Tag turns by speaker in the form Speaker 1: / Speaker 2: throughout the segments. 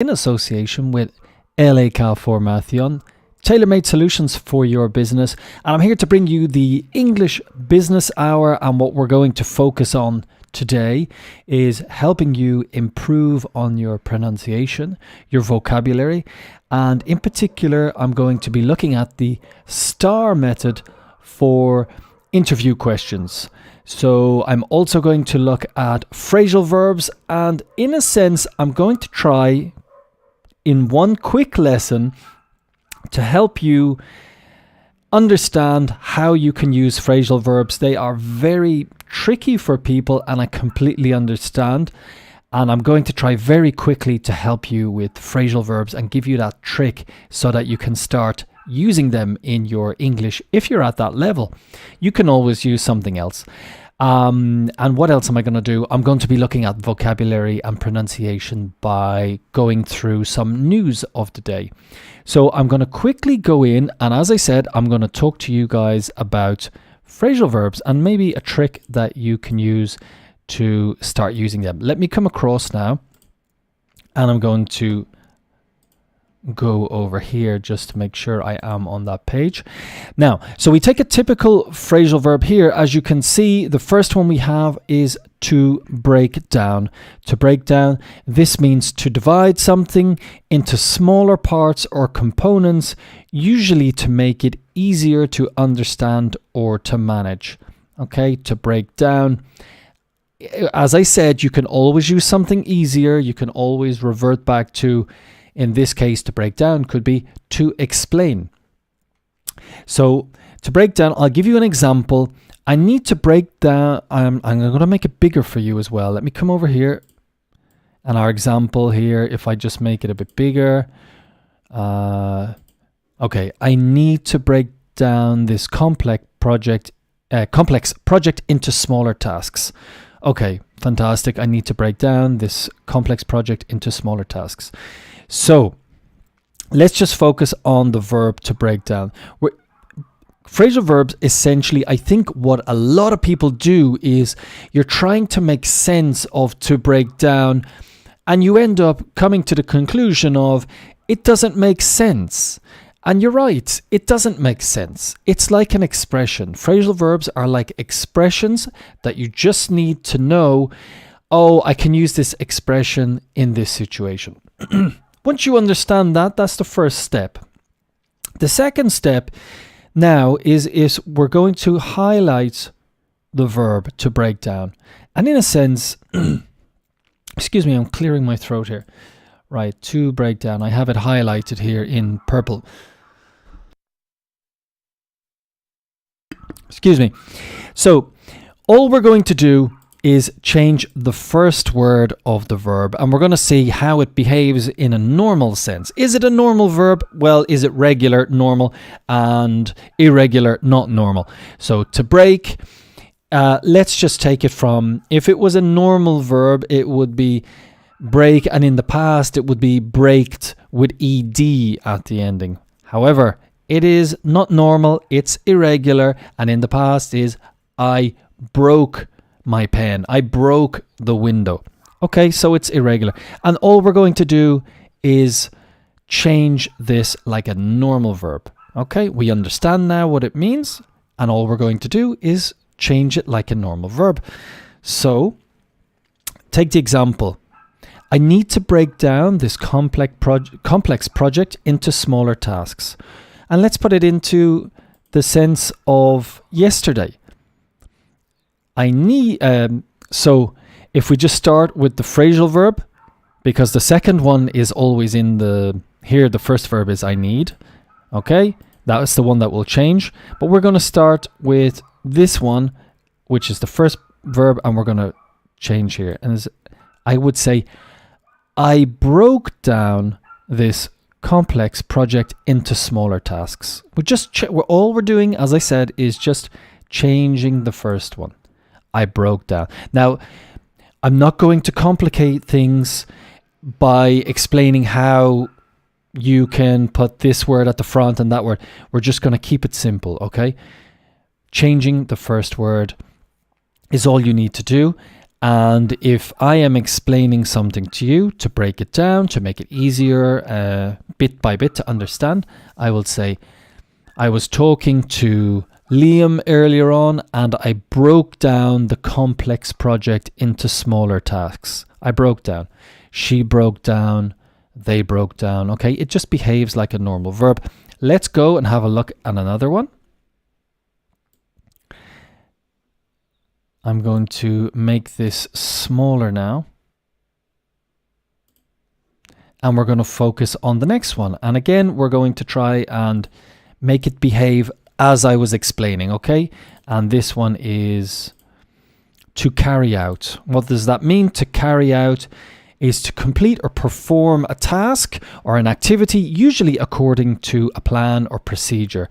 Speaker 1: in association with LA Cal Formation, tailor-made solutions for your business. And I'm here to bring you the English Business Hour, and what we're going to focus on today is helping you improve on your pronunciation, your vocabulary, and in particular, I'm going to be looking at the STAR method for interview questions. So I'm also going to look at phrasal verbs, and in a sense, I'm going to try in one quick lesson to help you understand how you can use phrasal verbs. They are very tricky for people, and I completely understand. And I'm going to try very quickly to help you with phrasal verbs and give you that trick so that you can start using them in your English if you're at that level. You can always use something else. And what else am I going to do? I'm going to be looking at vocabulary and pronunciation by going through some news of the day. So I'm going to quickly go in, and as I said, I'm going to talk to you guys about phrasal verbs and maybe a trick that you can use to start using them. Let me come across now, and I'm going to go over here just to make sure I am on that page. Now, so we take a typical phrasal verb here. As you can see, the first one we have is to break down. To break down, this means to divide something into smaller parts or components, usually to make it easier to understand or to manage. Okay, to break down. As I said, you can always use something easier. You can always revert back to, in this case, to break down could be to explain. So to break down, I'll give you an example. I need to break down, I'm going to make it bigger for you as well. Let me come over here, and our example here, if I just make it a bit bigger. Okay, I need to break down this complex project into smaller tasks. Okay, fantastic. I need to break down this complex project into smaller tasks. So let's just focus on the verb to break down. Phrasal verbs, essentially, I think what a lot of people do is you're trying to make sense of to break down, and you end up coming to the conclusion of it doesn't make sense. And you're right, it doesn't make sense. It's like an expression. Phrasal verbs are like expressions that you just need to know, oh, I can use this expression in this situation. Once you understand that, that's the first step. The second step now is we're going to highlight the verb to break down. And in a sense, excuse me, I'm clearing my throat here. Right, to break down. I have it highlighted here in purple. Excuse me. So all we're going to do is change the first word of the verb, and we're going to see how it behaves in a normal sense. Is it a normal verb? Well, is it regular, normal, and irregular, not normal? So to break, let's just take it from, if it was a normal verb, it would be break, and in the past it would be braked with ed at the ending. However, it is not normal, it's irregular, and in the past is I broke my pen, I broke the window. Okay, so it's irregular. And all we're going to do is change this like a normal verb. Okay, we understand now what it means, and all we're going to do is change it like a normal verb. So, take the example. I need to break down this complex project into smaller tasks. And let's put it into the sense of yesterday. I need, so if we just start with the phrasal verb, because the second one is always in here the first verb is I need. Okay, that's the one that will change. But we're going to start with this one, which is the first verb, and we're going to change here. And I would say, I broke down this complex project into smaller tasks. All we're doing, as I said, is just changing the first one. I broke down. Now, I'm not going to complicate things by explaining how you can put this word at the front and that word. We're just going to keep it simple, okay? Changing the first word is all you need to do. And if I am explaining something to you, to break it down, to make it easier bit by bit to understand, I will say, I was talking to Liam earlier on and I broke down the complex project into smaller tasks. I broke down. She broke down. They broke down. Okay, it just behaves like a normal verb. Let's go and have a look at another one. I'm going to make this smaller now. And we're going to focus on the next one. And again, we're going to try and make it behave as I was explaining, okay? And this one is to carry out. What does that mean? To carry out is to complete or perform a task or an activity, usually according to a plan or procedure.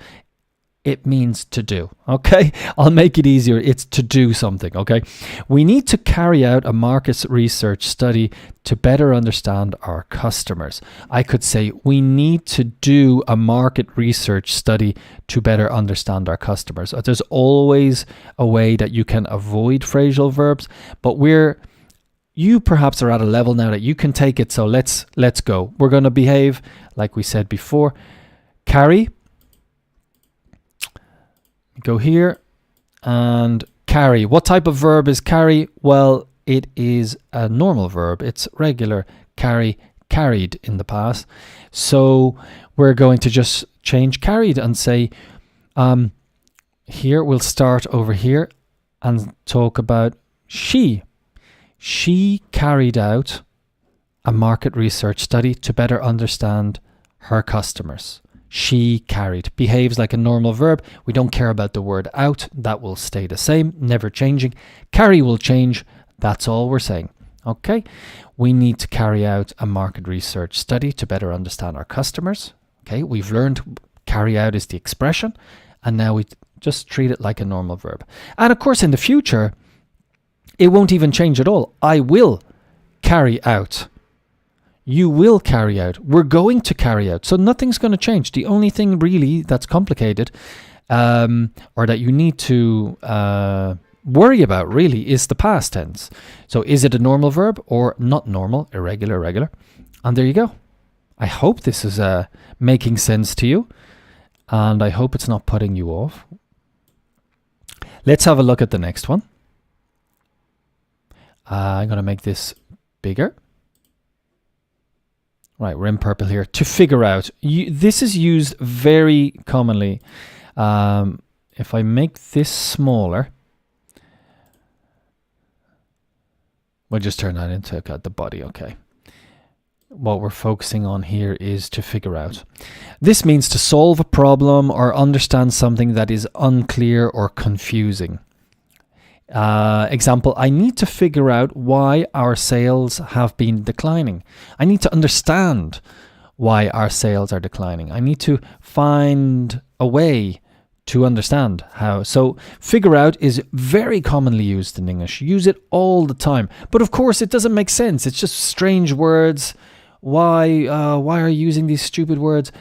Speaker 1: It means to do, okay? I'll make it easier. It's to do something, okay? We need to carry out a market research study to better understand our customers. I could say we need to do a market research study to better understand our customers. There's always a way that you can avoid phrasal verbs, but you perhaps are at a level now that you can take it. So let's go. We're going to behave like we said before. Carry. Go here and carry. What type of verb is carry? Well, it is a normal verb. It's regular. Carry, carried in the past. So we're going to just change carried and say, here we'll start over here and talk about she. She carried out a market research study to better understand her customers. She carried. Behaves like a normal verb. We don't care about the word out. That will stay the same, never changing. Carry will change. That's all we're saying. Okay. We need to carry out a market research study to better understand our customers. Okay. We've learned carry out is the expression. And now we just treat it like a normal verb. And of course, in the future, it won't even change at all. I will carry out. You will carry out. We're going to carry out. So nothing's going to change. The only thing really that's complicated or that you need to worry about really is the past tense. So is it a normal verb or not normal, irregular, irregular? And there you go. I hope this is making sense to you. And I hope it's not putting you off. Let's have a look at the next one. I'm going to make this bigger. Right, we're in purple here. To figure out. This is used very commonly. If I make this smaller, we'll just turn that into the body, okay. What we're focusing on here is to figure out. This means to solve a problem or understand something that is unclear or confusing. Example, I need to figure out why our sales have been declining. I need to understand why our sales are declining. I need to find a way to understand how. So figure out is very commonly used in English. Use it all the time. But of course, it doesn't make sense. It's just strange words. Why are you using these stupid words?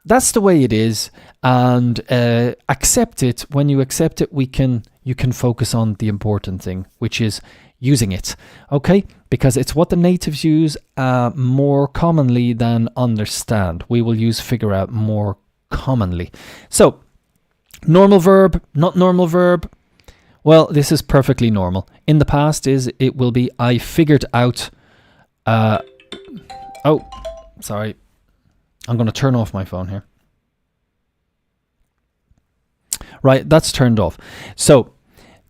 Speaker 1: That's the way it is. And accept it. When you accept it, you can focus on the important thing, which is using it, okay? Because it's what the natives use more commonly than understand. We will use figure out more commonly. So, normal verb, not normal verb. Well, this is perfectly normal. In the past it will be I figured out. Oh, sorry. I'm going to turn off my phone here. Right, that's turned off. So,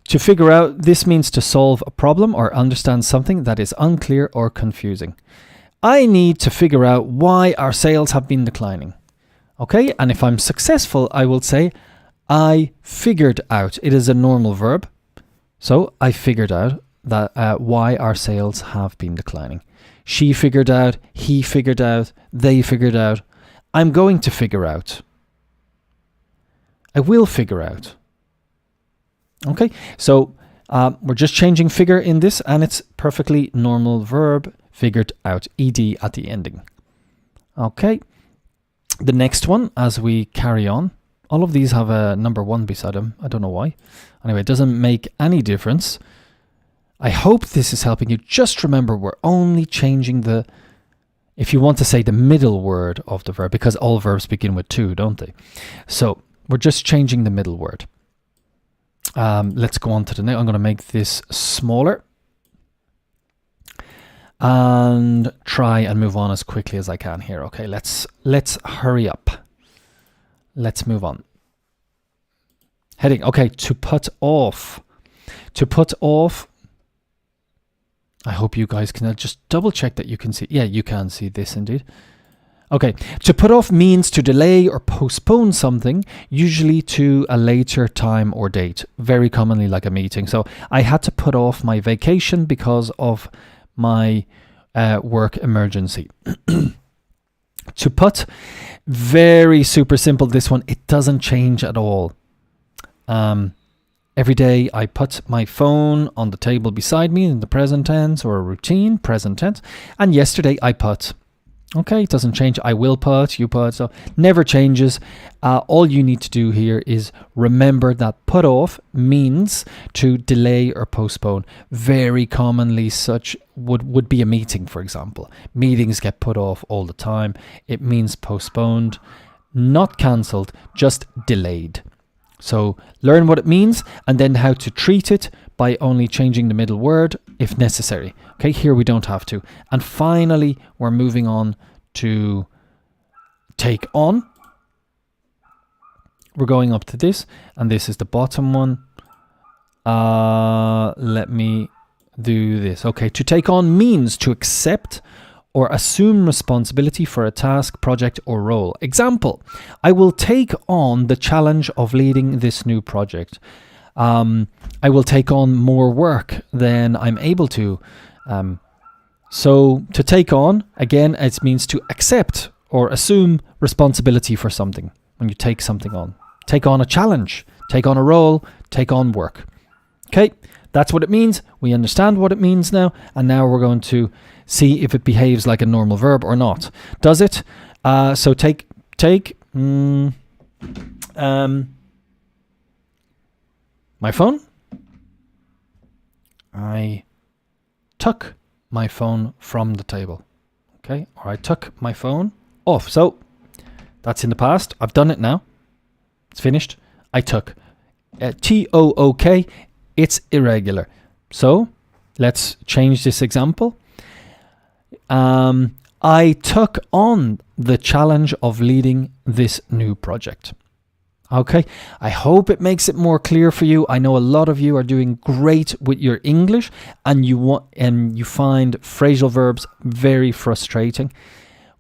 Speaker 1: to figure out, this means to solve a problem or understand something that is unclear or confusing. I need to figure out why our sales have been declining. Okay, and if I'm successful, I will say, I figured out. It is a normal verb. So, I figured out that why our sales have been declining. She figured out, he figured out, they figured out. I'm going to figure out. I will figure out. Okay, so we're just changing figure in this and it's perfectly normal verb, figured out, ed at the ending. Okay, the next one as we carry on, all of these have a number 1 beside them. I don't know why. Anyway, it doesn't make any difference. I hope this is helping you. Just remember, we're only changing if you want to say the middle word of the verb, because all verbs begin with to, don't they? So we're just changing the middle word. Let's go on to the next. I'm going to make this smaller and try and move on as quickly as I can here. Okay, let's hurry up. Let's move on. Heading. Okay, to put off. To put off. I hope you guys can just double check that you can see. Yeah, you can see this indeed. Okay, to put off means to delay or postpone something, usually to a later time or date, very commonly like a meeting. So I had to put off my vacation because of my work emergency. To put, very super simple, this one. It doesn't change at all. Every day I put my phone on the table beside me in the present tense, or a routine, present tense. And yesterday I put. Okay, it doesn't change. I will put, you put, so never changes. All you need to do here is remember that put off means to delay or postpone. Very commonly such would be a meeting, for example. Meetings get put off all the time. It means postponed, not cancelled, just delayed. So learn what it means and then how to treat it by only changing the middle word if necessary. Okay, here we don't have to. And finally, we're moving on to take on. We're going up to this, and this is the bottom one. Let me do this. Okay, to take on means to accept or assume responsibility for a task, project, or role. Example, I will take on the challenge of leading this new project. I will take on more work than I'm able to. So to take on, again, it means to accept or assume responsibility for something when you take something on. Take on a challenge, take on a role, take on work. Okay, that's what it means. We understand what it means now, and now we're going to see if it behaves like a normal verb or not. Does it? So take. My phone. I took my phone from the table. Okay, or I took my phone off. So that's in the past. I've done it now. It's finished. I took. T-O-O-K. It's irregular. So let's change this example. I took on the challenge of leading this new project. Okay, I hope it makes it more clear for you. I know a lot of you are doing great with your English, and you find phrasal verbs very frustrating.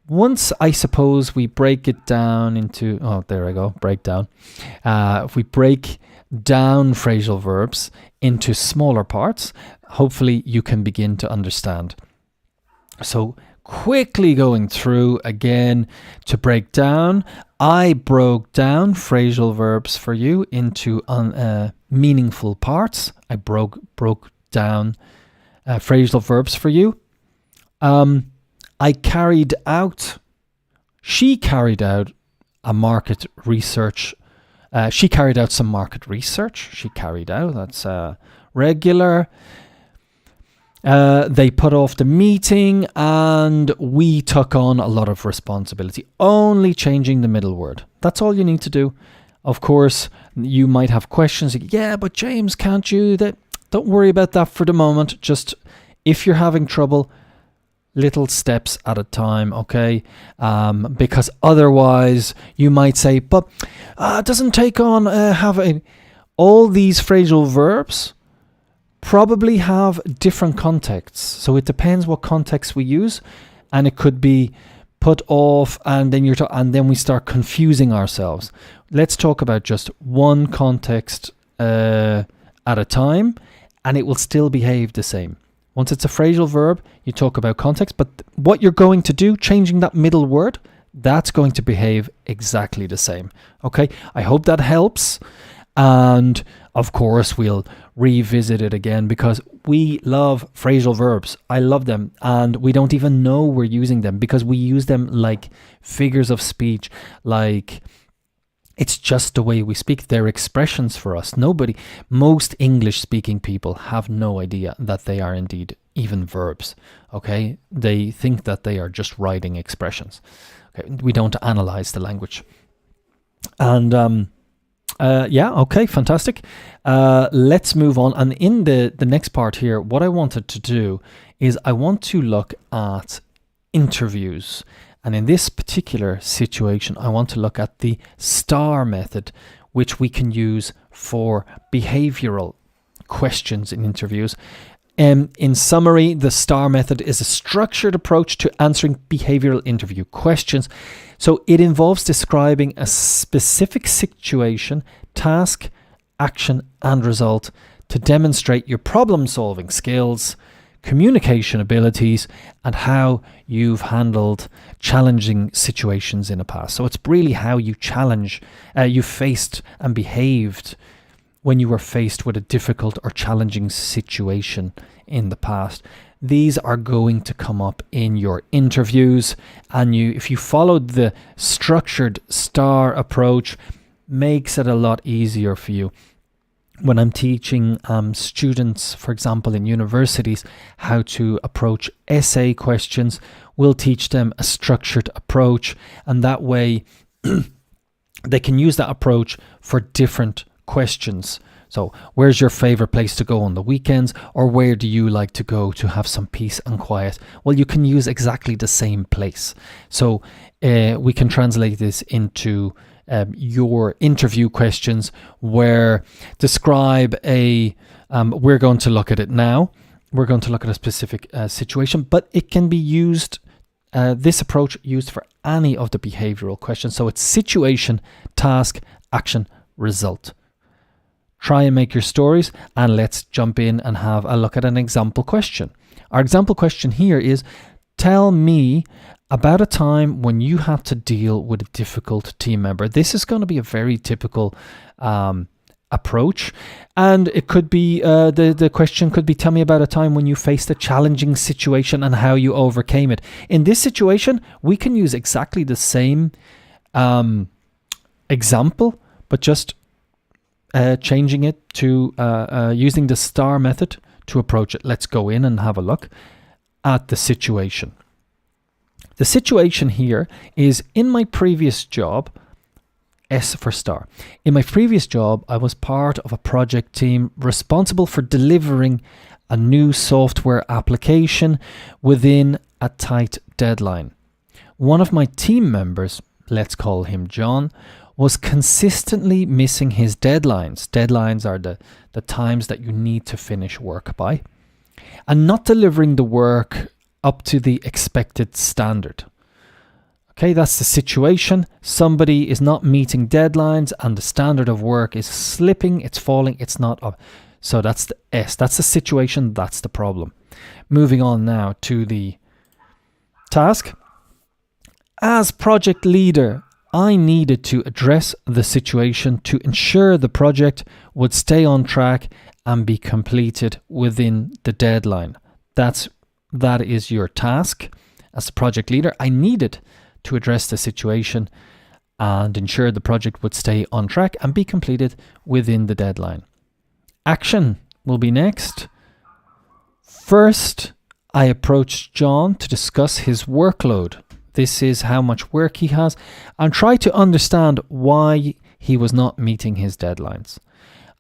Speaker 1: Once, I suppose, we break it down into, breakdown. If we break down phrasal verbs into smaller parts, hopefully you can begin to understand. So quickly going through again to break down, I broke down phrasal verbs for you into meaningful parts. I broke down phrasal verbs for you. She carried out a market research. She carried out some market research. She carried out, that's regular. They put off the meeting, and we took on a lot of responsibility. Only changing the middle word. That's all you need to do. Of course, you might have questions. Yeah, but James, can't you? Don't worry about that for the moment. Just if you're having trouble, little steps at a time, okay? Because otherwise you might say, but it doesn't take on all these phrasal verbs probably have different contexts. So it depends what context we use, and it could be put off, and then and then we start confusing ourselves. Let's talk about just one context at a time, and it will still behave the same. Once it's a phrasal verb, you talk about context, but what you're going to do, changing that middle word, that's going to behave exactly the same. Okay, I hope that helps. And of course, we'll revisit it again because we love phrasal verbs. I love them, and we don't even know we're using them because we use them like figures of speech, like It's just the way we speak. They're expressions for us. Most English-speaking people have no idea that they are indeed even verbs. Okay, they think that they are just writing expressions. Okay, we don't analyze the language. And okay, fantastic. Let's move on. And in the next part here, what I wanted to do is I want to look at interviews. And in this particular situation, I want to look at the STAR method, which we can use for behavioral questions in interviews. In summary, the STAR method is a structured approach to answering behavioral interview questions. So it involves describing a specific situation, task, action, and result to demonstrate your problem-solving skills, communication abilities, and how you've handled challenging situations in the past. So it's really how you you faced and behaved when you were faced with a difficult or challenging situation in the past. These are going to come up in your interviews, and if you followed the structured STAR approach, makes it a lot easier for you. When I'm teaching students, for example, in universities, how to approach essay questions, we'll teach them a structured approach, and that way they can use that approach for different questions. So, where's your favorite place to go on the weekends, or where do you like to go to have some peace and quiet? Well, you can use exactly the same place. So we can translate this into your interview questions, where describe we're going to look at it now. We're going to look at a specific situation, but it can be used, this approach used for any of the behavioral questions. So it's situation, task, action, result. Try and make your stories, and let's jump in and have a look at an example question. Our example question here is, tell me about a time when you had to deal with a difficult team member. This is going to be a very typical approach, and it could be the question could be, tell me about a time when you faced a challenging situation and how you overcame it. In this situation, we can use exactly the same example, but just changing it to using the STAR method to approach it. Let's go in and have a look at the situation. The situation here is, in my previous job, S for STAR. In my previous job, I was part of a project team responsible for delivering a new software application within a tight deadline. One of my team members, let's call him John, was consistently missing his deadlines. Deadlines are the times that you need to finish work by, and not delivering the work up to the expected standard. Okay, that's the situation. Somebody is not meeting deadlines and the standard of work is slipping, it's falling, it's not up. So that's the S. That's the situation, that's the problem. Moving on now to the task. As project leader, I needed to address the situation to ensure the project would stay on track and be completed within the deadline. That is your task. As a project leader, I needed to address the situation and ensure the project would stay on track and be completed within the deadline. Action will be next. First, I approached John to discuss his workload. This is how much work he has, and try to understand why he was not meeting his deadlines.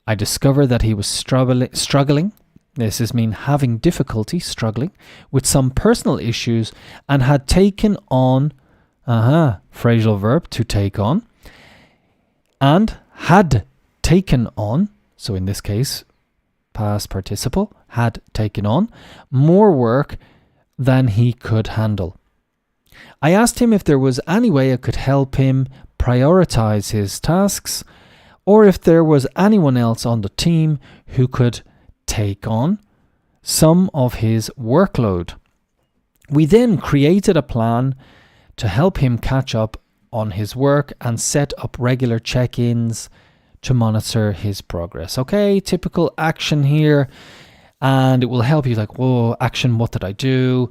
Speaker 1: I discovered that he was struggling. This is mean having difficulty, struggling with some personal issues, and had taken on, phrasal verb, to take on, and had taken on, so in this case, past participle, had taken on more work than he could handle. I asked him if there was any way I could help him prioritize his tasks, or if there was anyone else on the team who could take on some of his workload. We then created a plan to help him catch up on his work and set up regular check-ins to monitor his progress. Okay, typical action here, and it will help you like, whoa, action, what did I do?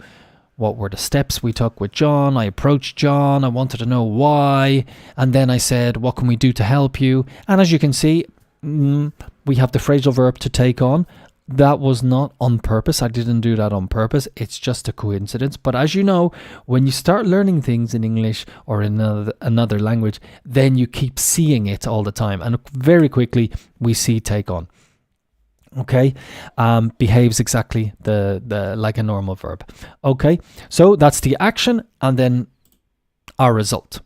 Speaker 1: what were the steps we took with John. I approached John. I wanted to know why. And then I said, what can we do to help you? And as you can see, we have the phrasal verb to take on. That was not on purpose. I didn't do that on purpose. It's just a coincidence. But as you know, when you start learning things in English or in another language, then you keep seeing it all the time. And very quickly, we see take on. Okay, behaves exactly the like a normal verb. Okay, so that's the action and then our result.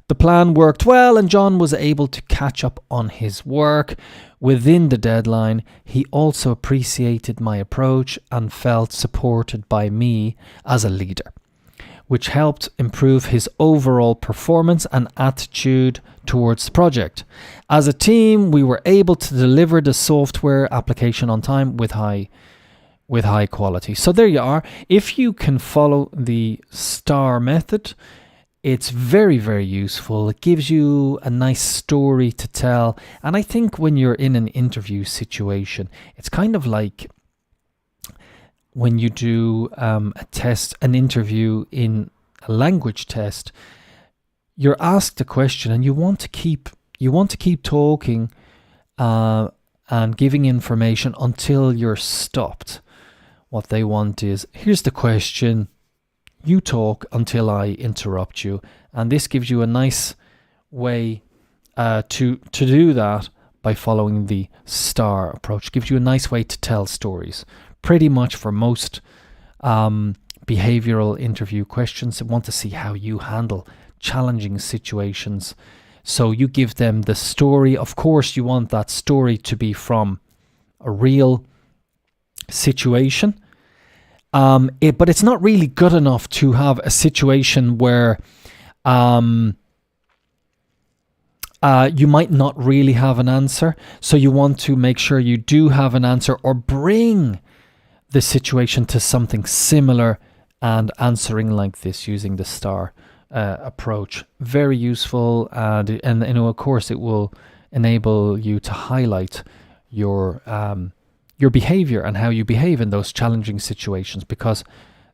Speaker 1: The plan worked well and John was able to catch up on his work within the deadline. He also appreciated my approach and felt supported by me as a leader, which helped improve his overall performance and attitude towards the project. As a team, we were able to deliver the software application on time with high quality. So there you are. If you can follow the STAR method, it's very, very useful. It gives you a nice story to tell. And I think when you're in an interview situation, it's kind of like when you do an interview in a language test, you're asked a question and you want to keep talking and giving information until you're stopped. What they want is, here's the question, you talk until I interrupt you. And this gives you a nice way to do that by following the STAR approach. Gives you a nice way to tell stories. Pretty much for most behavioral interview questions, they want to see how you handle challenging situations. So you give them the story. Of course, you want that story to be from a real situation. But it's not really good enough to have a situation where you might not really have an answer. So you want to make sure you do have an answer or bring the situation to something similar and answering like this using the STAR approach. Very useful, and of course it will enable you to highlight your behavior and how you behave in those challenging situations, because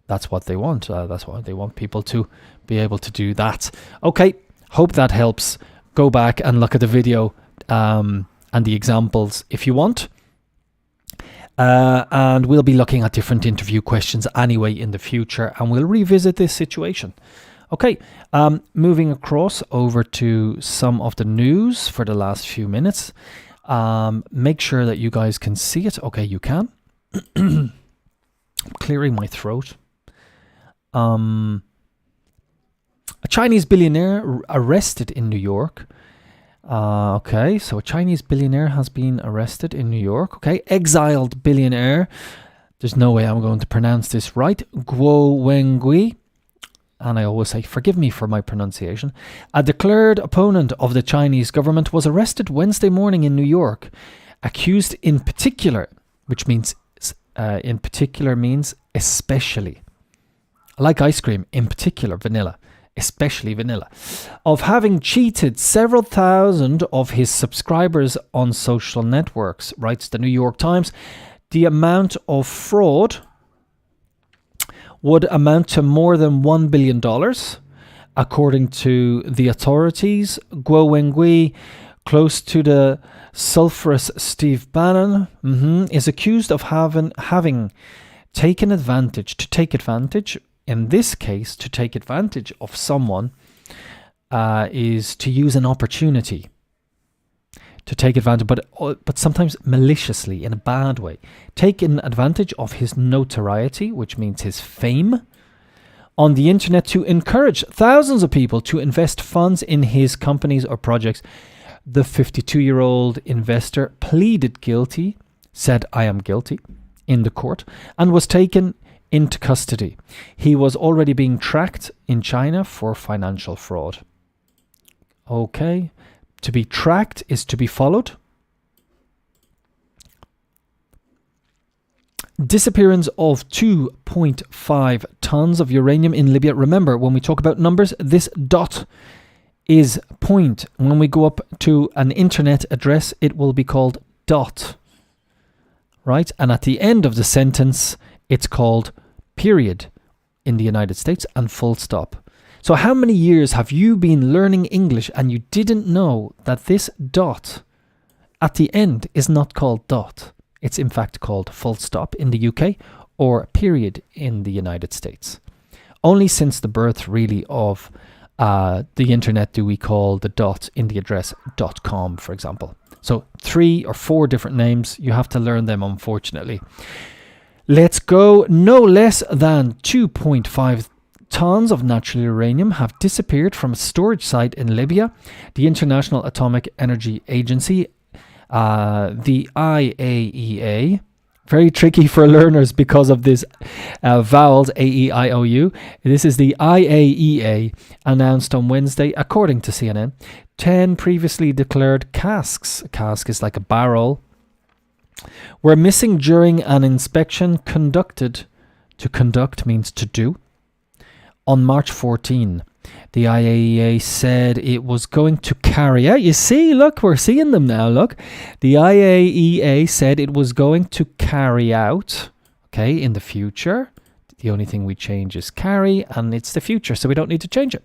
Speaker 1: that's what they want. That's why they want people to be able to do that. Okay, hope that helps. Go back and look at the video and the examples if you want. And we'll be looking at different interview questions anyway in the future, and we'll revisit this situation. Okay, moving across over to some of the news for the last few minutes. Make sure that you guys can see it. Okay, you can. I'm clearing my throat. A Chinese billionaire arrested in New York. Okay, so a Chinese billionaire has been arrested in New York. Okay, exiled billionaire. There's no way I'm going to pronounce this right. Guo Wengui. And I always say, forgive me for my pronunciation. A declared opponent of the Chinese government was arrested Wednesday morning in New York, accused in particular, which means in particular means especially. Like ice cream, in particular vanilla, especially vanilla, of having cheated several thousand of his subscribers on social networks, writes the New York Times. The amount of fraud would amount to more than $1 billion, according to the authorities. Guo Wengui, close to the sulfurous Steve Bannon, is accused of having taken advantage, in this case, to take advantage of someone is to use an opportunity. To take advantage, but sometimes maliciously, in a bad way. Taking advantage of his notoriety, which means his fame, on the internet to encourage thousands of people to invest funds in his companies or projects. The 52-year-old investor pleaded guilty, said, "I am guilty," in the court, and was taken into custody. He was already being tracked in China for financial fraud. Okay. To be tracked is to be followed. Disappearance of 2.5 tons of uranium in Libya. Remember, when we talk about numbers, this dot is point. When we go up to an internet address, it will be called dot. Right? And at the end of the sentence, it's called period in the United States, and full stop. So how many years have you been learning English and you didn't know that this dot at the end is not called dot? It's in fact called full stop in the UK, or period in the United States. Only since the birth really of the internet do we call the dot in the address .com, for example. So 3 or 4 different names. You have to learn them, unfortunately. Let's go. No less than 2.5 tons of natural uranium have disappeared from a storage site in Libya. The International Atomic Energy Agency, the IAEA, very tricky for learners because of this vowels, A-E-I-O-U. This is the IAEA, announced on Wednesday, according to CNN, 10 previously declared casks, a cask is like a barrel, were missing during an inspection conducted. To conduct means to do. On March 14, the IAEA said it was going to carry out. You see, look, we're seeing them now. Look, the IAEA said it was going to carry out, okay, in the future. The only thing we change is carry, and it's the future, so we don't need to change it.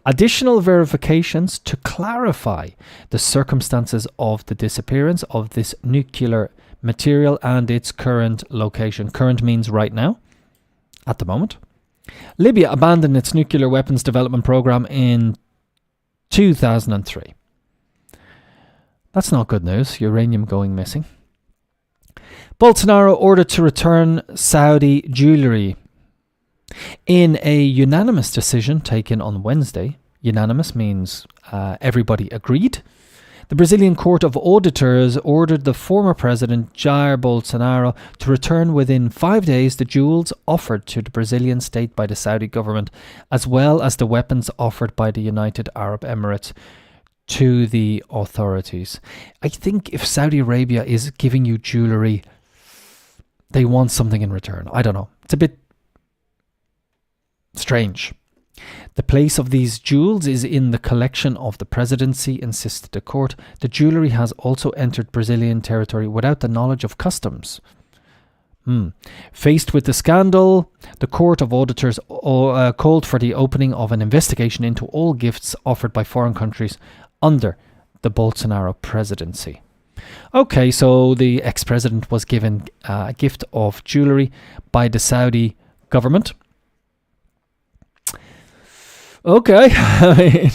Speaker 1: Additional verifications to clarify the circumstances of the disappearance of this nuclear material and its current location. Current means right now, at the moment. Libya abandoned its nuclear weapons development program in 2003. That's not good news. Uranium going missing. Bolsonaro ordered to return Saudi jewellery. In a unanimous decision taken on Wednesday, unanimous means everybody agreed, the Brazilian Court of Auditors ordered the former president Jair Bolsonaro to return within 5 days the jewels offered to the Brazilian state by the Saudi government, as well as the weapons offered by the United Arab Emirates to the authorities. I think if Saudi Arabia is giving you jewellery, they want something in return. I don't know. It's a bit strange. The place of these jewels is in the collection of the presidency, insisted the court. The jewellery has also entered Brazilian territory without the knowledge of customs. Faced with the scandal, the Court of Auditors called for the opening of an investigation into all gifts offered by foreign countries under the Bolsonaro presidency. Okay, so the ex-president was given a gift of jewellery by the Saudi government. Okay, I mean,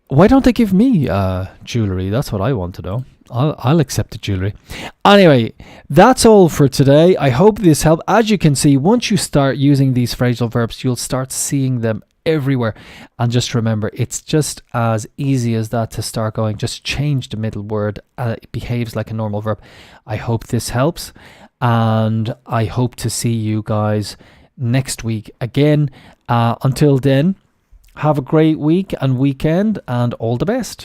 Speaker 1: why don't they give me jewellery? That's what I want to know. I'll accept the jewellery. Anyway, that's all for today. I hope this helped. As you can see, once you start using these phrasal verbs, you'll start seeing them everywhere. And just remember, it's just as easy as that to start going. Just change the middle word. It behaves like a normal verb. I hope this helps. And I hope to see you guys next week again. Until then, have a great week and weekend, and all the best.